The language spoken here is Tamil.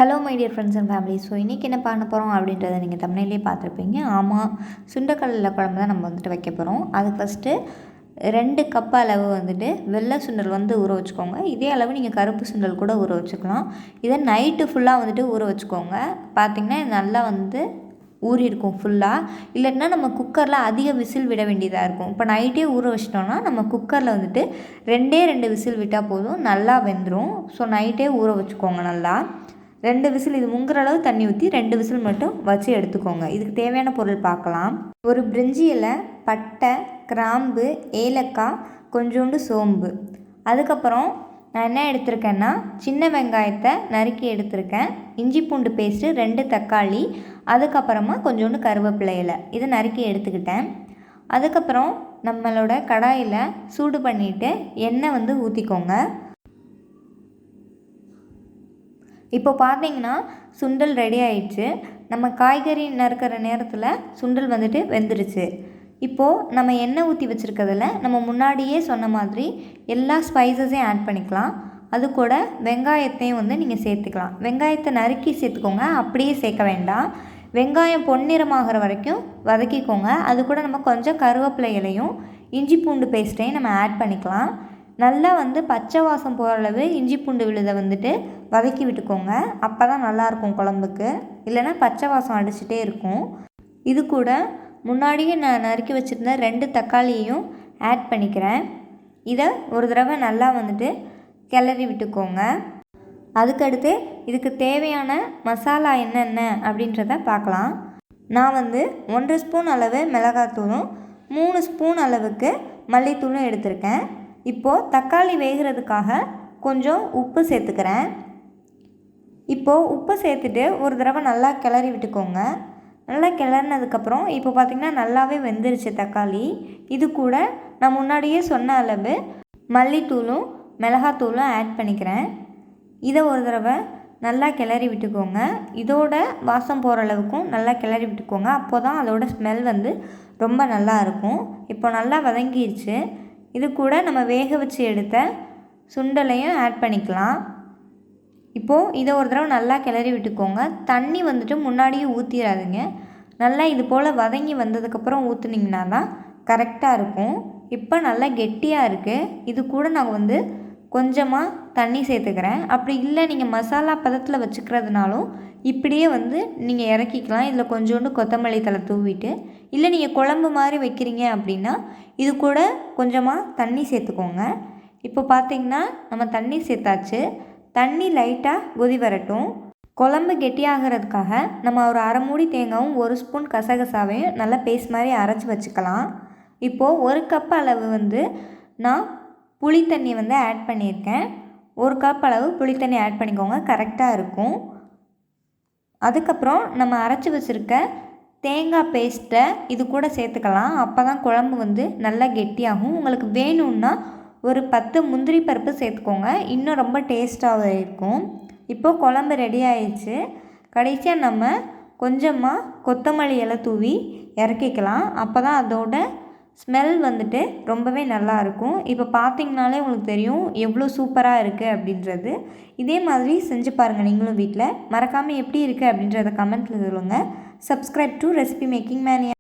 Hello my dear friends and family. So இன்றைக்கி என்ன பண்ண போகிறோம் அப்படின்றத நீங்கள் தமிழ்லேயே பார்த்துருப்பீங்க. ஆமாம், சுண்டைக்கடலை குழம்பு தான் நம்ம வந்துட்டு வைக்க போகிறோம். அதுக்கு ஃபஸ்ட்டு 2 கப் அளவு வந்துட்டு வெள்ளை சுண்டல் வந்து ஊற வச்சுக்கோங்க. இதே அளவு நீங்கள் கருப்பு சுண்டல் கூட ஊற வச்சுக்கலாம். இதை நைட்டு ஃபுல்லாக வந்துட்டு ஊற வச்சுக்கோங்க. பார்த்திங்கன்னா நல்லா வந்து ஊறி இருக்கும் ஃபுல்லாக. இல்லைன்னா நம்ம குக்கரில் அதிக விசில் விட வேண்டியதாக இருக்கும். இப்போ நைட்டே ஊற வச்சிட்டோம்னா நம்ம குக்கரில் வந்துட்டு 2 விசில் விட்டால் போதும், நல்லா வெந்துடும். ஸோ நைட்டே ஊற வச்சுக்கோங்க. நல்லா 2 விசில், இது முங்குற அளவு தண்ணி ஊற்றி 2 விசில் மட்டும் வச்சு எடுத்துக்கோங்க. இதுக்கு தேவையான பொருள் பார்க்கலாம். ஒரு பிரிஞ்சி இலை, பட்டை, கிராம்பு, ஏலக்காய், கொஞ்சோண்டு சோம்பு. அதுக்கப்புறம் நான் என்ன எடுத்திருக்கேன்னா சின்ன வெங்காயத்தை நறுக்கி எடுத்திருக்கேன், இஞ்சி பூண்டு பேஸ்ட்டு 2 தக்காளி, அதுக்கப்புறமா கொஞ்சோண்டு கருவேப்பிலை இலை, இதை நறுக்கி எடுத்துக்கிட்டேன். அதுக்கப்புறம் நம்மளோட கடாயில் சூடு பண்ணிவிட்டு எண்ணெய் வந்து ஊற்றிக்கோங்க. இப்போ பார்த்தீங்கன்னா சுண்டல் ரெடி ஆயிடுச்சு. நம்ம காய்கறி நறுக்கிற நேரத்தில் சுண்டல் வந்துட்டு வெந்துருச்சு. இப்போது நம்ம எண்ணெய் ஊற்றி வச்சுருக்கிறதுல நம்ம முன்னாடியே சொன்ன மாதிரி எல்லா ஸ்பைசஸையும் ஆட் பண்ணிக்கலாம். அது கூட வெங்காயத்தையும் வந்து நீங்கள் சேர்த்துக்கலாம். வெங்காயத்தை நறுக்கி சேர்த்துக்கோங்க, அப்படியே சேர்க்க வேண்டாம். வெங்காயம் பொன்னிறமாகிற வரைக்கும் வதக்கிக்கோங்க. அது கூட நம்ம கொஞ்சம் கருவேப்பிலை இலையும் இஞ்சி பூண்டு பேஸ்ட்டையும் நம்ம ஆட் பண்ணிக்கலாம். நல்லா வந்து பச்சை வாசம் போகிற அளவு இஞ்சி பூண்டு விழுதை வந்துட்டு வதக்கி விட்டுக்கோங்க. அப்போ தான் நல்லாயிருக்கும் குழம்புக்கு, இல்லைன்னா பச்சை வாசம் அடிச்சுட்டே இருக்கும். இது கூட முன்னாடியே நான் நறுக்கி வச்சுருந்த 2 தக்காளியையும் ஆட் பண்ணிக்கிறேன். இதை ஒரு தடவை நல்லா வந்துட்டு கிளறி விட்டுக்கோங்க. அதுக்கடுத்து இதுக்கு தேவையான மசாலா என்னென்ன அப்படின்றத பார்க்கலாம். நான் வந்து 1 ஸ்பூன் அளவு மிளகாத்தூளும் 3 ஸ்பூன் அளவுக்கு மல்லித்தூளும் எடுத்திருக்கேன். இப்போது தக்காளி வேகிறதுக்காக கொஞ்சம் உப்பு சேர்த்துக்கிறேன். இப்போது உப்பு சேர்த்துட்டு ஒரு தடவை நல்லா கிளறி விட்டுக்கோங்க. நல்லா கிளறினதுக்கப்புறம் இப்போ பார்த்திங்கன்னா நல்லாவே வெந்துருச்சு தக்காளி. இது கூட நான் முன்னாடியே சொன்ன அளவு மல்லித்தூளும் மிளகாத்தூளும் ஆட் பண்ணிக்கிறேன். இதை ஒரு தடவை நல்லா கிளறி விட்டுக்கோங்க. இதோட வாசம் போகிற அளவுக்கும் நல்லா கிளறி விட்டுக்கோங்க. அப்போ தான் அதோட ஸ்மெல் வந்து ரொம்ப நல்லா இருக்கும். இப்போ நல்லா வதங்கிடுச்சு. இது கூட நம்ம வேக வச்சு எடுத்த சுண்டலையும் ஆட் பண்ணிக்கலாம். இப்போது இதை ஒரு தடவை நல்லா கிளறி விட்டுக்கோங்க. தண்ணி வந்துட்டு முன்னாடியே ஊற்றிடாதீங்க. நல்லா இது போல் வதங்கி வந்ததுக்கப்புறம் ஊற்றுனீங்கன்னா தான் கரெக்டாக இருக்கும். இப்போ நல்லா கெட்டியாக இருக்குது. இது கூட நான் வந்து கொஞ்சமாக தண்ணி சேர்த்துக்கிறேன். அப்படி இல்லை நீங்கள் மசாலா பதத்தில் வச்சுக்கிறதுனாலும் இப்படியே வந்து நீங்கள் இறக்கிக்கலாம். இதில் கொஞ்சோண்டு கொத்தமல்லி தழை தூவிட்டு, இல்லை நீங்கள் குழம்பு மாதிரி வைக்கிறீங்க அப்படின்னா இது கூட கொஞ்சமாக தண்ணி சேர்த்துக்கோங்க. இப்போ பார்த்திங்கன்னா நம்ம தண்ணி சேர்த்தாச்சு. தண்ணி லைட்டாக கொதி வரட்டும். குழம்பு கெட்டியாகிறதுக்காக நம்ம ஒரு அரை மூடி தேங்காயும் 1 ஸ்பூன் கசகசாவையும் நல்லா பேஸ்ட் மாதிரி அரைச்சி வச்சுக்கலாம். இப்போது 1 கப் அளவு வந்து நான் புளி தண்ணி வந்து ஆட் பண்ணியிருக்கேன். 1 கப் அளவு புளி தண்ணி ஆட் பண்ணிக்கோங்க, கரெக்டாக இருக்கும். அதுக்கப்புறம் நம்ம அரைச்சி வச்சுருக்க தேங்காய் பேஸ்ட்டை இது கூட சேர்த்துக்கலாம். அப்போ தான் குழம்பு வந்து நல்லா கெட்டியாகும். உங்களுக்கு வேணும்னா ஒரு 10 முந்திரி பருப்பு சேர்த்துக்கோங்க, இன்னும் ரொம்ப டேஸ்ட்டாக இருக்கும். இப்போது குழம்பு ரெடி ஆயிடுச்சு. கடைசியாக நம்ம கொஞ்சமாக கொத்தமல்லி இலை தூவி இறக்கிக்கலாம். அப்போ தான் அதோட ஸ்மெல் வந்துட்டு ரொம்பவே நல்லாயிருக்கும். இப்போ பார்த்திங்கனாலே உங்களுக்கு தெரியும் எவ்வளோ சூப்பராக இருக்குது அப்படின்றது. இதே மாதிரி செஞ்சு பாருங்கள் நீங்களும் வீட்டில். மறக்காமல் எப்படி இருக்குது அப்படின்றத கமெண்ட்டில் சொல்லுங்கள். Subscribe to recipe making mania.